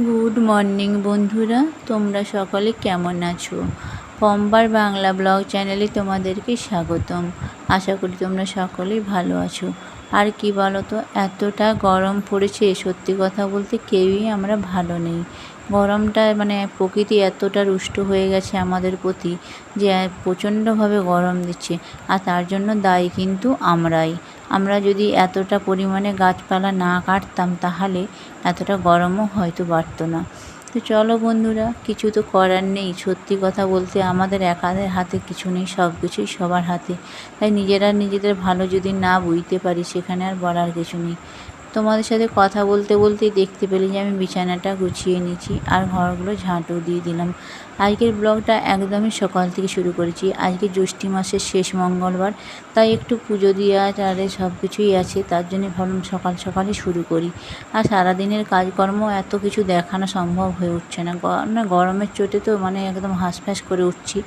Good morning বন্ধুরা, তোমরা সকলে কেমন আছো? পম্বার বাংলা ব্লগ চ্যানেলে তোমাদেরকে স্বাগতম। আশা করি তোমরা সকলেই ভালো আছো। আর কি বলো তো, এতটা গরম পড়েছে, সত্যি কথা বলতে কেউই আমরা ভালো নেই। গরমটা প্রকৃতি এতটা রুষ্ট হয়ে গেছে আমাদের প্রতি যে প্রচণ্ডভাবে গরম দিচ্ছে। আর তার জন্য দায়ী কিন্তু আমরা যদি এতটা পরিমাণে গাছপালা না কাটতাম তাহলে এতটা গরমও হয়তো বাড়তো না। তো চলো বন্ধুরা, কিছু তো করার নেই। সত্যি কথা বলতে আমাদের একাদের হাতে কিছু নেই, সব কিছুই সবার হাতে। তাই নিজেদের ভালো যদি না বুঝতে পারি, সেখানে আর বলার কিছু নেই। তোমাদের সাথে কথা বলতে বলতেই দেখতে পেলে যে আমি বিছানাটা গুছিয়ে নিয়েছি আর ঘরগুলো ঝাঁটও দিয়ে দিলাম। আজকের ব্লগটা একদমই সকাল থেকে শুরু করেছি। আজকে জ্যৈষ্ঠ মাসের শেষ মঙ্গলবার, তাই একটু পুজো দেওয়া আরে সব কিছুই আছে, তার জন্য ভাবলাম সকাল সকালই শুরু করি। আর সারাদিনের কাজকর্ম এত কিছু দেখানো সম্ভব হয়ে উঠছে না, গরমের চোটে তো একদম হাঁসফাঁস করে উঠছি।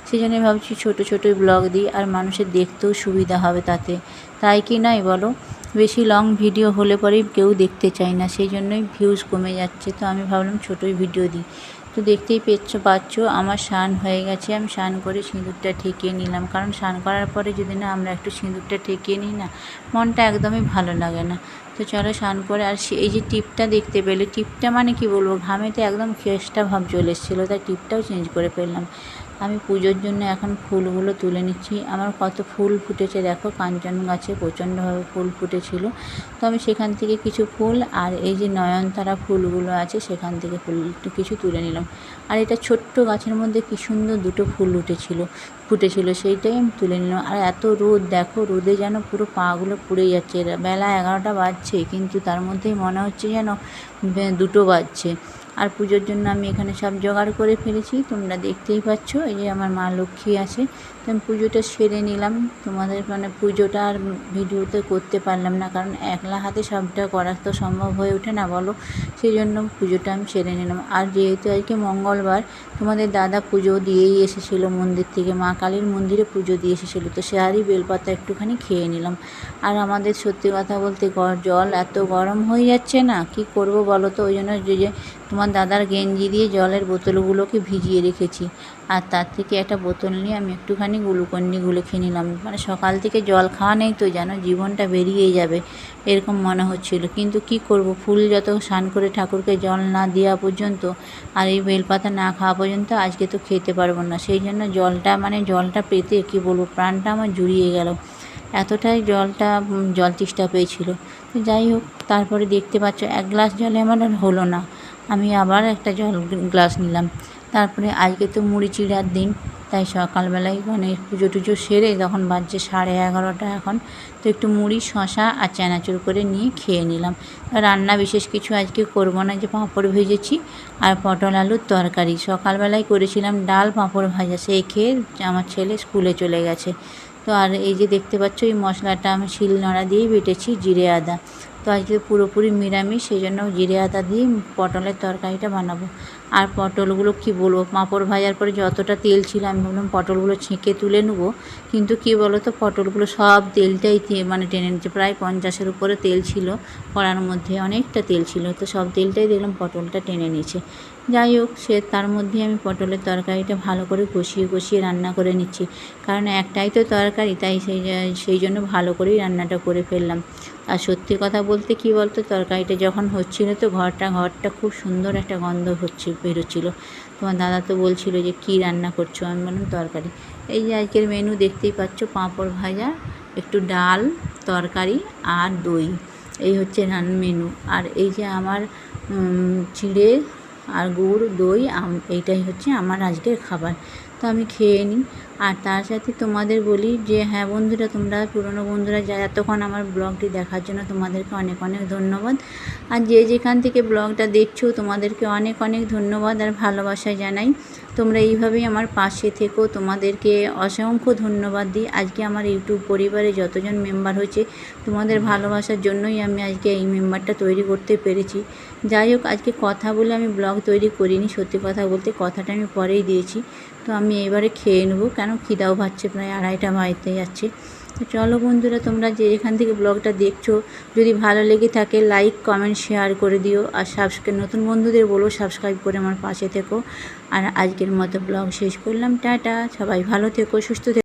সেই জন্যই ভাবছি ছোটো ছোটোই ব্লগ দিই, আর মানুষের দেখতেও সুবিধা হবে তাতে। তাই কি নয় বলো? বেশি লং ভিডিও হলে পরেই কেউ দেখতে চায় না, সেই জন্যই ভিউজ কমে যাচ্ছে। তো আমি ভাবলাম ছোটোই ভিডিও দিই। তো দেখতেই পাচ্ছ আমার স্নান হয়ে গেছে। আমি স্নান করে সিঁদুরটা ঠেকিয়ে নিলাম, কারণ স্নান করার পরে যদি না আমরা একটু সিঁদুরটা ঠেকিয়ে নিই না, মনটা একদমই ভালো লাগে না। তো চলো স্নান করে, আর এই যে টিপটা দেখতে পেলে, টিপটা কি বলবো, ঘামেতে একদম খেসটা ভাব চলে এসেছিলো, তাই টিপটাও চেঞ্জ করে ফেললাম। আমি পুজোর জন্য এখন ফুলগুলো তুলে নিচ্ছি। আমার কত ফুল ফুটেছে দেখো, কাঞ্চন গাছে প্রচণ্ডভাবে ফুল ফুটেছিল। তো আমি সেখান থেকে কিছু ফুল, আর এই যে নয়নতারা ফুলগুলো আছে সেখান থেকে ফুল কিছু তুলে নিলাম। আর এটা ছোট্ট গাছের মধ্যে কী সুন্দর দুটো ফুল ফুটেছিল, সেইটাই আমি তুলে নিলাম। আর এত রোদ দেখো, রোদে যেন পুরো পাগুলো পুড়ে যাচ্ছে। বেলা 11টা বাজছে, কিন্তু তার মধ্যেই মনে হচ্ছে যেন 2টো বাজছে। আর পুজোর জন্য আমি এখানে সব জোগাড় করে ফেলেছি, তোমরা দেখতেই পাচ্ছ। এই যে আমার মা লক্ষ্মী আছে, তো আমি পুজোটা সেরে নিলাম। তোমাদের পুজোটা আর ভিডিওতে করতে পারলাম না, কারণ একলা হাতে সবটা করা তো সম্ভব হয়ে ওঠে না বলো। সেই জন্য পুজোটা আমি সেরে নিলাম। আর যেহেতু আজকে মঙ্গলবার, তোমাদের দাদা পুজো দিয়েই এসেছিলো মন্দির থেকে, মা কালীর মন্দিরে পুজো দিয়ে এসেছিলো, তো সেহারি বেলপাতা একটুখানি খেয়ে নিলাম। আর আমাদের সত্যি কথা বলতে জল এত গরম হয়ে যাচ্ছে না, কি করব বলো তো। ওই জন্য যে তোমার দাদার গেঞ্জি দিয়ে জলের বোতলগুলোকে ভিজিয়ে রেখেছি, আর তার থেকে একটা বোতল নিয়ে আমি একটুখানি গ্লুকন্ডি গুলে খেয়ে নিলাম। সকাল থেকে জল খাওয়া নেই তো যেন জীবনটা বেরিয়ে যাবে এরকম মনে হচ্ছিল। কিন্তু কি করব, ফুল যত স্নান করে ঠাকুরকে জল না দেওয়া পর্যন্ত, আর এই বেলপাতা না খাওয়া পর্যন্ত আজকে তো খেতে পারবো না। সেই জন্য জলটা পেতে কি বলবো, প্রাণটা আমার জুড়িয়ে গেল, এতটাই জল তেষ্টা পেয়েছিল। তো যাই হোক, তারপরে দেখতে পাচ্ছ 1 গ্লাস জলে আমার আর হলো না, আমি আবার একটা গ্লাস নিলাম। তারপরে আজকে তো মুড়ি চিড়ার দিন, তাই সকালবেলায় পুজো টুজো সেরে তখন বাজছে 11:30 এখন, তো একটু মুড়ি শশা আর চানাচুর করে নিয়ে খেয়ে নিলাম। রান্না বিশেষ কিছু আজকে করবো না, যে পাঁপড় ভেজেছি আর পটল আলুর তরকারি। সকালবেলায় করেছিলাম ডাল পাঁপড় ভাজা, সেই খেয়ে আমার ছেলে স্কুলে চলে গেছে। তো আর এই যে দেখতে পাচ্ছ, এই মশলাটা আমি শিলনোড়া দিয়েই বেটেছি, জিরে আদা। তো আজকে পুরোপুরি নিরামিষ, সেই জন্য জিরে আদা দিয়ে পটলের তরকারিটা বানাবো। আর পটলগুলো কি বলবো, পাঁপড় ভাজার পরে যতটা তেল ছিল, আমি ভাবলাম পটলগুলো ছেঁকে তুলে নেবো, কিন্তু কি বলো তো, পটলগুলো সব তেলটাই টেনে নিচ্ছে। প্রায় 50-এর উপরে তেল ছিল কড়ার মধ্যে, অনেকটা তেল ছিল, তো সব তেলটাই দেখলাম পটলটা টেনে নিয়েছে। যাই হোক, তার মধ্যে আমি পটলের তরকারিটা ভালো করে কষিয়ে রান্না করে নিচ্ছি, কারণ একটাই তো তরকারি, তাই সেই জন্য ভালো করেই রান্নাটা করে ফেললাম। আর সত্যি কথা বলতে কি বলতো, তরকারিটা যখন হচ্ছিলো তো ঘরটা খুব সুন্দর একটা গন্ধ বেরোচ্ছিলো। তোমার দাদা তো বলছিলো যে কী রান্না করছো, আমি বললাম তরকারি। এই যে আজকের মেনু দেখতেই পাচ্ছ, পাঁপড় ভাজা, একটু ডাল, তরকারি আর দই, এই হচ্ছে মেনু। আর এই যে আমার চিড়ে আর গুড়, দই, এইটাই হচ্ছে আমার আজকের খাবার। তো আমি খেয়ে নিই। আর তার সাথে তোমাদের বলি যে হ্যাঁ বন্ধুরা, তোমরা পুরনো বন্ধুরা যা এতক্ষণ আমার ব্লগটি দেখার জন্য তোমাদেরকে অনেক অনেক ধন্যবাদ। আর যে যেখান থেকে ব্লগটা দেখছো তোমাদেরকে অনেক অনেক ধন্যবাদ আর ভালোবাসা জানাই। তোমরা এইভাবেই আমার পাশে থেকো, তোমাদেরকে অসংখ্য ধন্যবাদ দিই। আজকে আমার ইউটিউব পরিবারে যতজন মেম্বার হয়েছে, তোমাদের ভালোবাসার জন্যই আমি আজকে এই মেম্বারটা তৈরি করতে পেরেছি। যাই হোক, আজকে কথা বলে আমি ব্লগ তৈরি করিনি, সত্যি কথা বলতে কথাটা আমি পরেই দিয়েছি। তো আমি এবারে খেয়ে নেবো, কেন খিদাও পাচ্ছে, প্রায় 2:30 বাজতে যাচ্ছে। তো চলো বন্ধুরা, তোমরা যে এখান থেকে ব্লগটা দেখছো, যদি ভালো লেগে থাকে লাইক কমেন্ট শেয়ার করে দিও। আর সাবস্ক্রাইব, নতুন বন্ধুদের বলো সাবস্ক্রাইব করে আমার পাশে থেকো। আর আজকের মতো ব্লগ শেষ করলাম, টাটা। সবাই ভালো থেকো, সুস্থ থেকো।